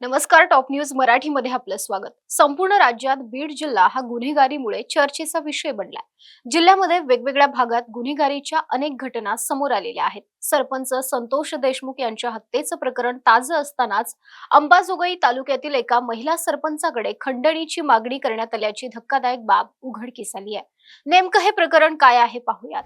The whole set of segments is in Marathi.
नमस्कार. टॉप न्यूज मराठीमध्ये आपलं स्वागत. संपूर्ण राज्यात बीड जिल्हा हा गुन्हेगारीमुळे चर्चेचा विषय बनलाय. जिल्ह्यामध्ये वेगवेगळ्या भागात गुन्हेगारीच्या अनेक घटना समोर आलेल्या आहेत. सरपंच संतोष देशमुख यांच्या हत्येचं प्रकरण ताजं असतानाच अंबाजोगाई तालुक्यातील एका महिला सरपंचाकडे खंडणीची मागणी करण्यात आल्याची धक्कादायक बाब उघडकीस आली आहे. नेमकं हे प्रकरण काय आहे पाहूयात.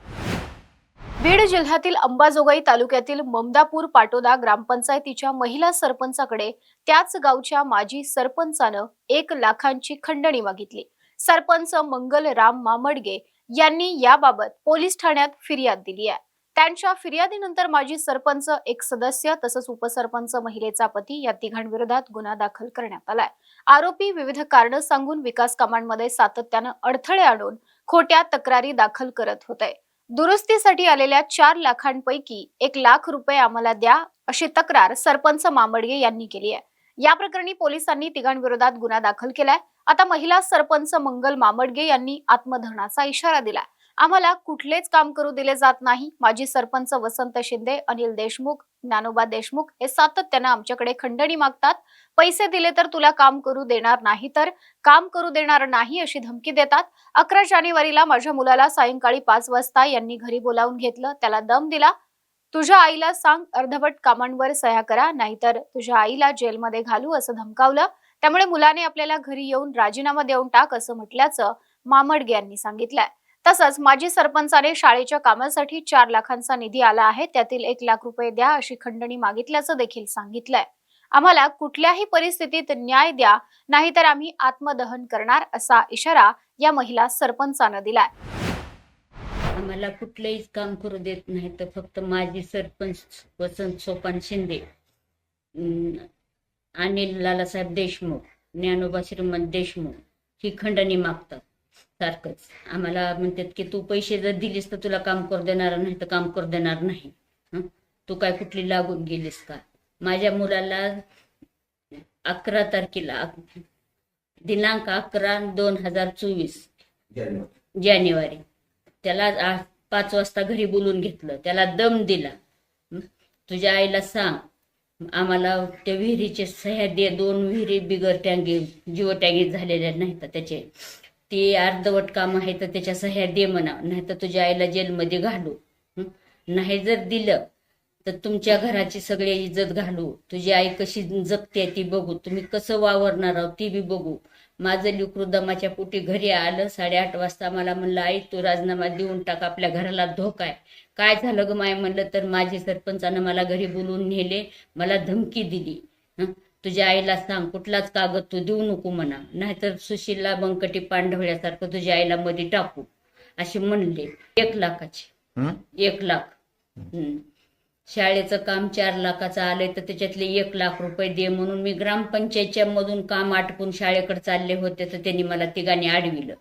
बीड जिल्ह्यातील अंबाजोगाई तालुक्यातील ममदापूर पाटोदा ग्रामपंचायतीच्या महिला सरपंचाकडे त्याच गावच्या माजी सरपंचानं 1 लाखांची खंडणी मागितली. सरपंच मंगल राम मामडगे यांनी याबाबत पोलीस ठाण्यात फिर्याद दिली आहे. त्यांच्या फिर्यादीनंतर माजी सरपंच, एक सदस्य तसंच उपसरपंच, महिलेचा पती या तिघांविरोधात गुन्हा दाखल करण्यात आलाय. आरोपी विविध कारणं सांगून विकास कामांमध्ये सातत्यानं अडथळे आणून खोट्या तक्रारी दाखल करत होते. दुरुस्तीसाठी आलेल्या 4 लाखांपैकी 1 लाख रुपये आम्हाला द्या अशी तक्रार सरपंच मामडगे यांनी केली आहे. या प्रकरणी पोलिसांनी तिघांविरोधात गुन्हा दाखल केलाय. आता महिला सरपंच मंगल मामडगे यांनी आत्मदहनाचा इशारा दिला. आम्हाला कुठलेच काम करू दिले जात नाही. माजी सरपंच वसंत शिंदे, अनिल देशमुख, ज्ञानोबा देशमुख हे सातत्यानं आमच्याकडे खंडणी मागतात. पैसे दिले तर तुला काम करू देणार नाही, तर काम करू देणार नाही अशी धमकी देतात. 11 जानेवारीला माझ्या मुलाला सायंकाळी 5 वाजता यांनी घरी बोलावून घेतलं. त्याला दम दिला. तुझ्या आईला सांग अर्धवट कामांवर सह्या करा, नाहीतर तुझ्या आईला जेलमध्ये घालू असं धमकावलं. त्यामुळे मुलाने आपल्याला घरी येऊन राजीनामा देऊन टाक असं म्हटल्याचं मामडगे यांनी सांगितलंय. तसंच माजी सरपंचाने शाळेच्या कामासाठी 4 लाखांचा निधी आला आहे, त्यातील 1 लाख रुपये द्या अशी खंडणी मागितल्याचं देखील सांगितलंय. आम्हाला कुठल्याही परिस्थितीत न्याय द्या, नाहीतर आम्ही आत्मदहन करणार असा इशारा या महिला सरपंचानं दिलाय. आम्हाला कुठलंही काम करू देत नाही, तर फक्त माजी सरपंच वसंत सोपान शिंदे, अनिल लालासाहेब देशमुख, ज्ञानोबा श्रीमंत देशमुख ही खंडणी मागतात. सारखंच आम्हाला म्हणतात की तू पैसे जर दिलीस तर तुला काम करू देणार नाही, तर काम करू देणार नाही. तू काय कुठली लागून गेलीस का? माझ्या मुलाला 11 तारखेला दिनांक 11/2024 जानेवारी त्याला 5 वाजता घरी बोलून घेतलं. त्याला दम दिला. तुझ्या आईला सांग आम्हाला त्या विहिरीचे सह्या दे. 2 विहिरी बिगर टँगी जीवटँगी झालेल्या नाहीत, त्याचे ते अर्धवट काम आहे तर त्याच्या सह्या दे म्हणा, नाही तर तुझ्या आईला जेलमध्ये घालू. नाही जर दिलं तर तुमच्या घराची सगळी इज्जत घालू. तुझी आई कशी जगते ती बघू, तुम्ही कसं वावरणार आहोत ती बी बघू. माझं लेकरू दमाच्या पोटी घरी आलं 8:30 वाजता. मला म्हणलं आई तू राजीनामा देऊन टाक, आपल्या घराला धोका आहे. काय झालं ग माय म्हणलं तर माझी सरपंचानं मला घरी बोलवून नेले, मला धमकी दिली. तुझ्या आईला सांग कुठलाच कागद तू देऊ नको म्हणा, नाहीतर सुशीलला बंकटी पांढवल्यासारखं तुझ्या आईला मध्ये टाकू असे म्हणले. 1 लाखाचे 1 लाख. शाळेचं काम 4 लाखाचं आलंय तर त्याच्यातले 1 लाख रुपये दे म्हणून मी ग्रामपंचायतच्या मधून काम आटपून शाळेकडे चालले होते, तर त्यांनी मला तिघांनी अडविलं.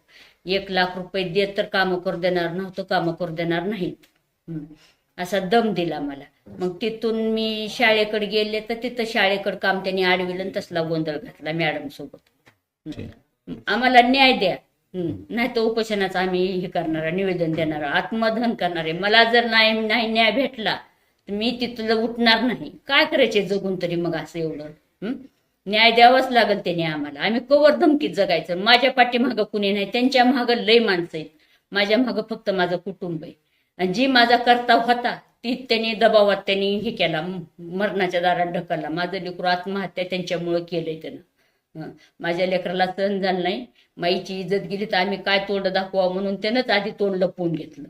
1 लाख रुपये देत तर कामं करू देणार नव्हतं, कामं करू देणार नाहीत असा दम दिला मला. मग तिथून मी शाळेकडे गेले तर तिथं शाळेकडे काम त्यांनी अडविलं आणि तसला गोंधळ घातला मॅडम सोबत. आम्हाला न्याय द्या, नाही तर उपोषणाचं आम्ही हे करणार, निवेदन देणार, आत्मदहन करणार आहे. मला जर नाही न्याय भेटला तर मी तिथलं उठणार नाही. काय करायचे जगून तरी मग असं एवढं न्याय द्यावाच लागेल त्याने आम्हाला. आम्ही कवर धमकीत जगायचं. माझ्या पाठीमागं कुणी नाही, त्यांच्या मागं लय माणसं आहेत. माझ्या मागं फक्त माझं कुटुंब आहे. आणि जी माझा कर्तव्य होता ती त्यांनी दबावात त्यांनी हे केला, मरणाच्या दारात ढकलला. माझं लेकरू आत्महत्या त्यांच्यामुळे केलंय त्यानं. माझ्या लेकराला सहन झालं नाही. माईची इज्जत गेली तर आम्ही काय तोंड दाखवा म्हणून त्यानंच आधी तोंड लपवून घेतलं.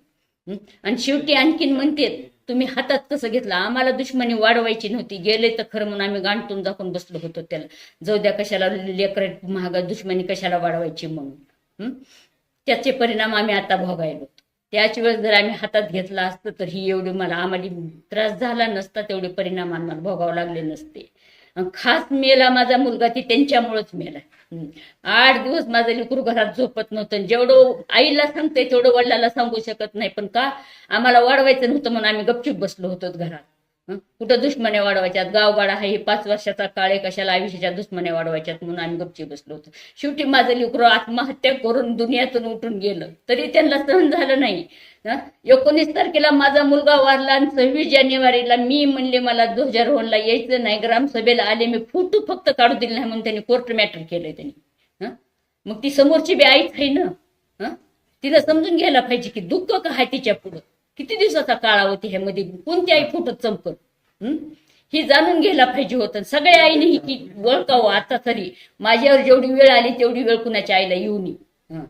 आणि शेवटी आणखीन म्हणते तुम्ही हातात कसं घेतलं. आम्हाला दुश्मनी वाढवायची नव्हती. गेले तर खरं म्हणून आम्ही गांठून दाखवून बसलो होतो त्याला. जाऊ द्या कशाला लेकर महाग दुश्मनी कशाला वाढवायची म्हणून. त्याचे परिणाम आम्ही आता भोगायलो. त्याच वेळेस जर आम्ही हातात घेतला असतं तर ही एवढी आम्हाला त्रास झाला नसता, तेवढे परिणाम आम्हाला भोगावे लागले नसते. खास मेला माझा मुलगा ती त्यांच्यामुळेच मेला. 8 दिवस माझं लेकरू घरात झोपत नव्हतं. जेवढं आईला सांगते तेवढं वडिलाला सांगू शकत नाही. पण का आम्हाला वाढवायचं नव्हतं म्हणून आम्ही गपचूप बसलो होतो घरात. कुठं दुश्मने वाढवायच्यात, गावगाडा आहे, हे 5 वर्षाचा काळ आहे, कशाला आयुष्याच्या दुश्मने वाढवायच्यात म्हणून आम्ही गपची बसलो होतो. शेवटी माझं लेकरं आत्महत्या करून दुनियातून उठून गेलं तरी त्यांना सहन झालं नाही. 19 तारखेला माझा मुलगा वारला आणि 26 जानेवारीला मी म्हणले मला ध्वजारोहणला यायचं नाही, ग्रामसभेला आले, मी फोटो फक्त काढू दिले नाही म्हणून त्यांनी कोर्ट मॅटर केलंय त्यांनी. मग ती समोरची बी आईच आहे ना, तिला समजून घ्यायला पाहिजे की दुःख का आहे तिच्या पुढं, किती दिवसाचा काळावधी ह्यामध्ये कोणती आई फुटत चमकत, ही जाणून घ्यायला पाहिजे होतं. सगळ्या आईने ही की ओळखावं आता तरी. माझ्यावर जेवढी वेळ आली तेवढी वेळ कुणाच्या आईला येऊ नये.